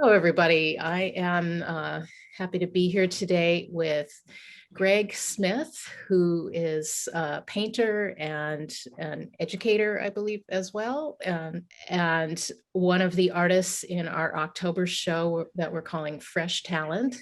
Hello, everybody. I am happy to be here today with Greg Smith, who is a painter and an educator, I believe, as well, and one of the artists in our October show that we're calling Fresh Talent.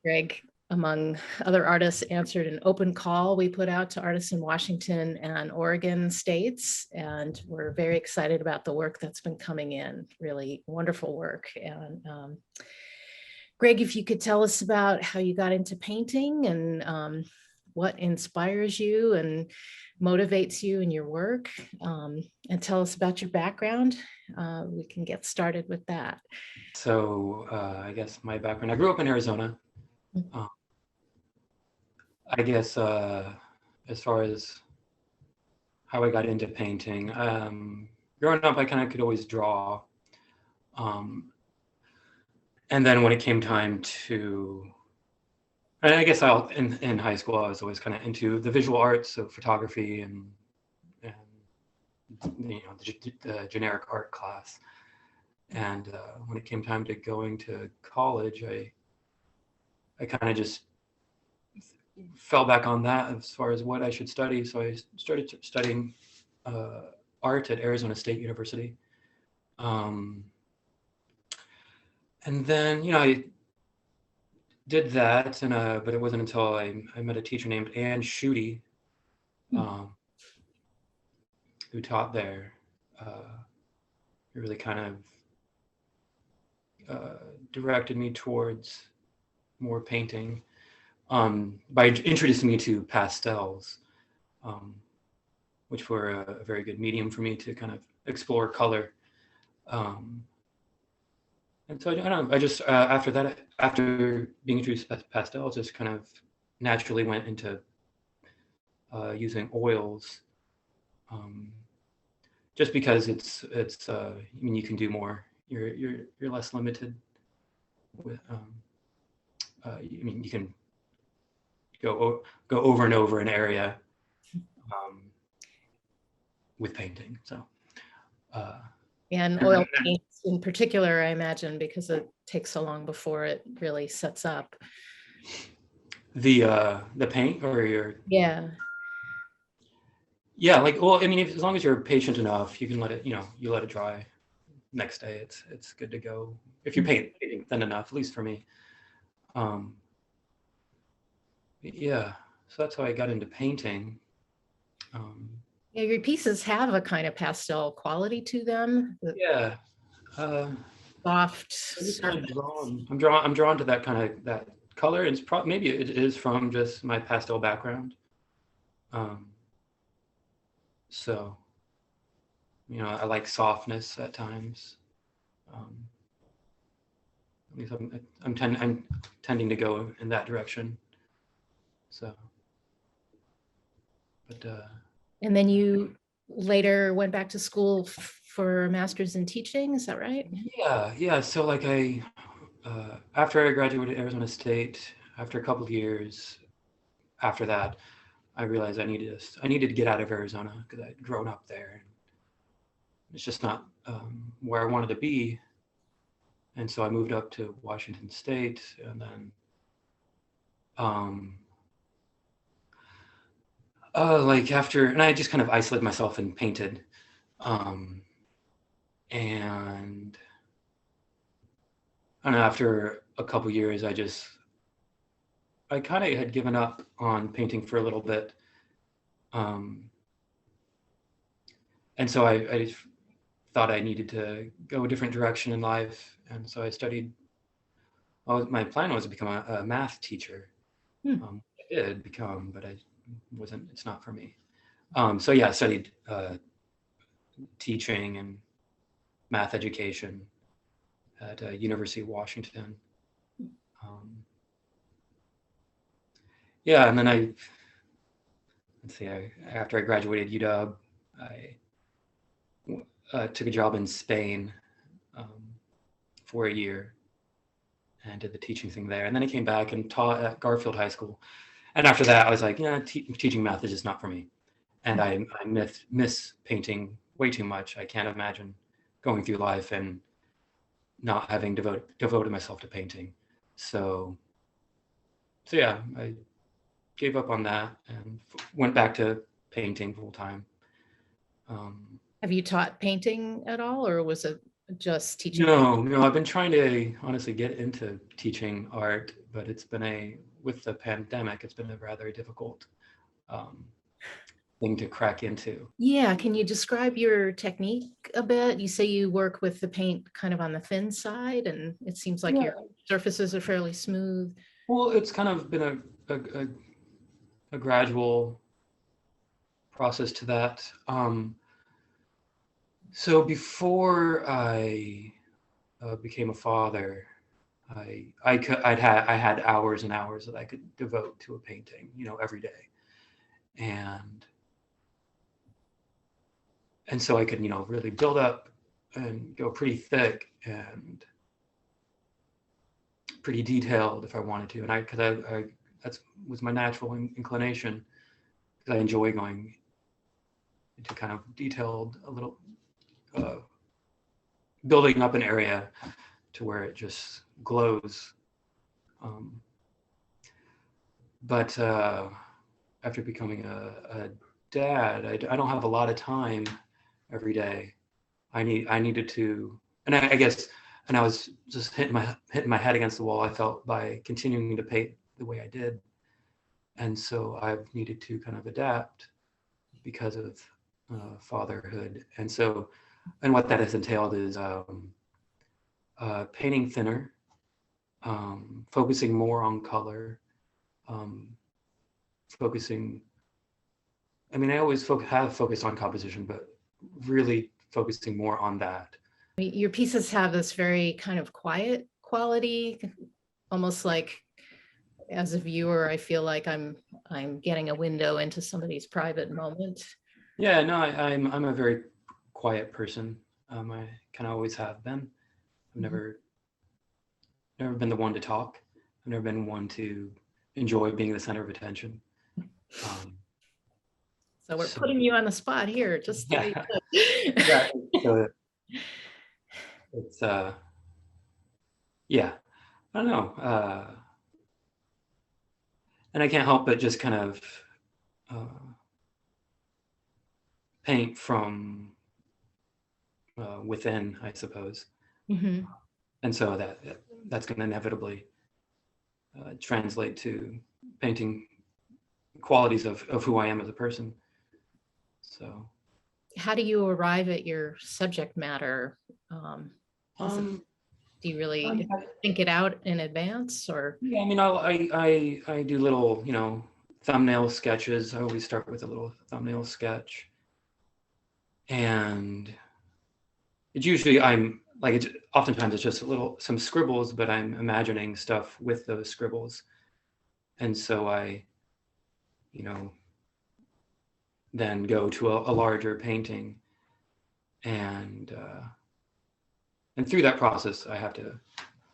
Greg, among other artists, answered an open call we put out to artists in Washington and Oregon states, and we're very excited about the work that's been coming in. Really wonderful work. And Greg, if you could tell us about how you got into painting and what inspires you and motivates you in your work, and tell us about your background, we can get started with that. So I guess my background, I grew up in Arizona. I guess as far as how I got into painting, growing up, I kind of could always draw. And then when it came time to, and I guess in high school, I was always kind of into the visual arts, so photography and the generic art class. And when it came time to going to college, I kind of just fell back on that as far as what I should study. So I started studying art at Arizona State University. And then, I did that, but it wasn't until I met a teacher named Ann Schutte, who taught there. Who really kind of directed me towards more painting. By introducing me to pastels, which were a very good medium for me to kind of explore color. And so I just, after that, after being introduced to pastels, just kind of naturally went into using oils, just because it's you can do more. You're less limited with, you can go over and over an area with painting. So and oil paints in particular, I imagine, because it takes so long before it really sets up. The paint, or your yeah, like, well, as long as you're patient enough, you can let it, you let it dry. Next day, it's good to go. If you painting thin enough, at least for me. Yeah, so that's how I got into painting. Yeah, your pieces have a kind of pastel quality to them. Yeah, Soft. kind of I'm drawn to that kind of that color. It's maybe it is from just my pastel background. So, I like softness at times. At least I'm tending to go in that direction. So, but and then you later went back to school for a master's in teaching, is that right? Yeah. So like after I graduated Arizona State, after a couple of years after that, I realized I needed to get out of Arizona because I'd grown up there. It's just not where I wanted to be. And so I moved up to Washington State, and then and I just kind of isolated myself and painted. And I don't know, after a couple years, I kind of had given up on painting for a little bit. And so I thought I needed to go a different direction in life. And so I studied, my plan was to become a math teacher. I did become, but it's not for me. So yeah, I studied teaching and math education at University of Washington. Yeah, and then after I graduated UW, I took a job in Spain for a year and did the teaching thing there. And then I came back and taught at Garfield High School. And after that, I was like, teaching math is just not for me. And I miss painting way too much. I can't imagine going through life and not having devoted myself to painting. So yeah, I gave up on that and went back to painting full time. Have you taught painting at all, or was it just teaching? No, I've been trying to honestly get into teaching art, but with the pandemic, it's been a rather difficult um, thing to crack into. Yeah, can you describe your technique a bit? You say you work with the paint kind of on the thin side, and it seems like your Yeah, surfaces are fairly smooth. well, it's kind of been a gradual process to that. So before I became a father, I had hours and hours that I could devote to a painting, every day, and so I could really build up and go pretty thick and pretty detailed if I wanted to, and I that was my natural inclination because I enjoy going into kind of detailed a little. Building up an area to where it just glows. Um, but after becoming a dad, I don't have a lot of time every day. I needed to, and I guess, and I was just hitting my head against the wall. I felt by continuing to paint the way I did, and so I've needed to kind of adapt because of fatherhood, and so, and what that has entailed is painting thinner, focusing more on color, um, focusing. I mean, I always have focused on composition, but really focusing more on that. Your pieces have this very kind of quiet quality, almost like as a viewer, I feel like I'm getting a window into somebody's private moment. Yeah, no, I'm a very quiet person. I kind of always have been. I've never been the one to talk. I've never been one to enjoy being the center of attention. So we're So putting you on the spot here, just the way yeah, you do. yeah. So it's yeah. I don't know. And I can't help but just kind of paint from within, I suppose. Mm-hmm. And so that's going to inevitably translate to painting qualities of who I am as a person. So, How do you arrive at your subject matter? um, Do you I, really think it out in advance, or? yeah, I mean, I do little, thumbnail sketches. I always start with a little thumbnail sketch, and it's usually oftentimes it's just some scribbles, but I'm imagining stuff with those scribbles, and so I, you know, then go to a larger painting, and through that process, I have to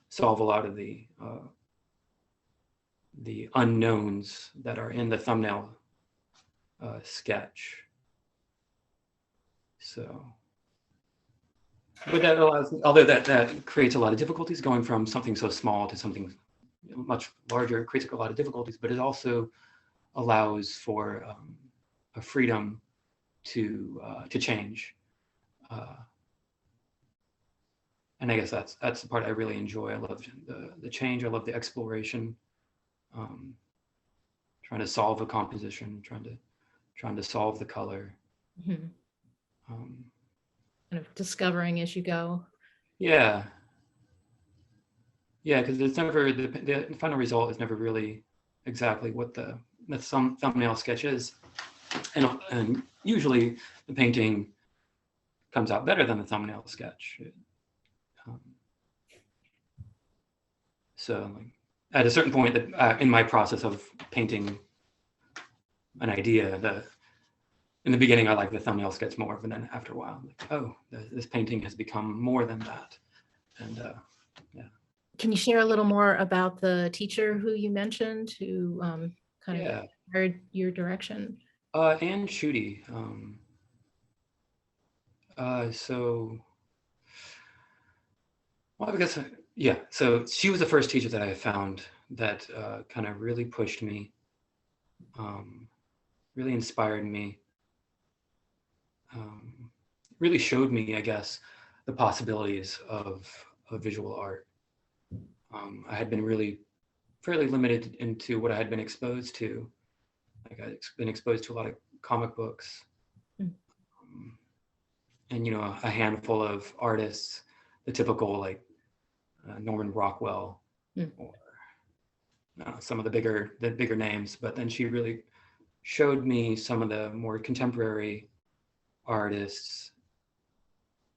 solve a lot of the unknowns that are in the thumbnail sketch. So, but that allows, although that creates a lot of difficulties, going from something so small to something much larger creates a lot of difficulties, but it also allows for a freedom to change. And I guess that's the part I really enjoy. I love the change. I love the exploration. Um, Trying to solve a composition, trying to solve the color. Mhm. Um, Kind of discovering as you go. yeah, yeah, because it's never the final result is never really exactly what the thumbnail sketch is, and usually the painting comes out better than the thumbnail sketch. Um, so like, at a certain point that in my process of painting an idea, in the beginning I like the thumbnail sketch more, but then after a while, I'm like, oh, this painting has become more than that, and yeah. Can you share a little more about the teacher who you mentioned, who kind of Yeah, heard your direction? and Shooty. So Well, I guess, yeah. So she was the first teacher that I found that kind of really pushed me, um, really inspired me, um, really showed me, I guess, the possibilities of visual art. I had been really fairly limited into what I had been exposed to. Like I'd been exposed to a lot of comic books, Mm. um, and a handful of artists, the typical like Norman Rockwell Mm. or some of the bigger names. But then she really showed me some of the more contemporary artists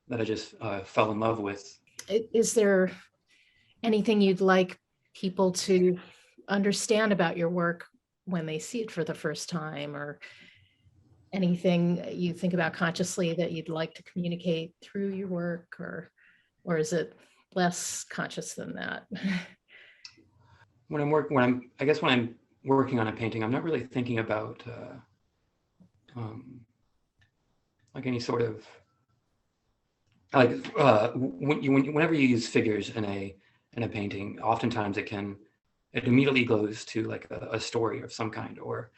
that I just fell in love with. Is there anything you'd like people to understand about your work when they see it for the first time, or anything you think about consciously that you'd like to communicate through your work, or is it less conscious than that? I guess when I'm working on a painting, I'm not really thinking about um, like any sort of like whenever you use figures in a painting, oftentimes it immediately goes to like a story of some kind or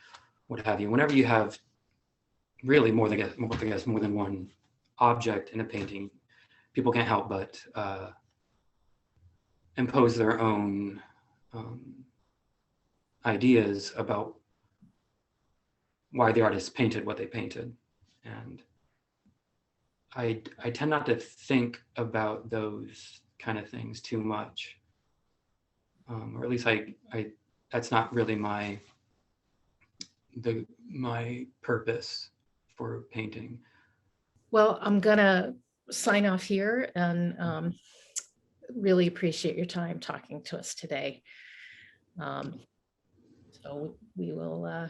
what have you. Whenever you have really more than one object in a painting, people can't help but impose their own ideas about why the artist painted what they painted. And I tend not to think about those kind of things too much, or at least I that's not really my purpose for painting. Well, I'm gonna sign off here, and really appreciate your time talking to us today. So we will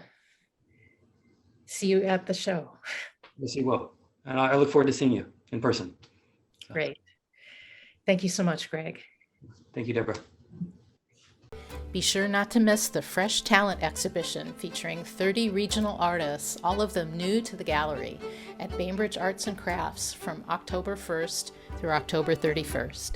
see you at the show. Yes, you will, and I look forward to seeing you in person. So, Great. Thank you so much, Greg. thank you, Deborah. Be sure not to miss the Fresh Talent exhibition featuring 30 regional artists, all of them new to the gallery, at Bainbridge Arts and Crafts from October 1st through October 31st.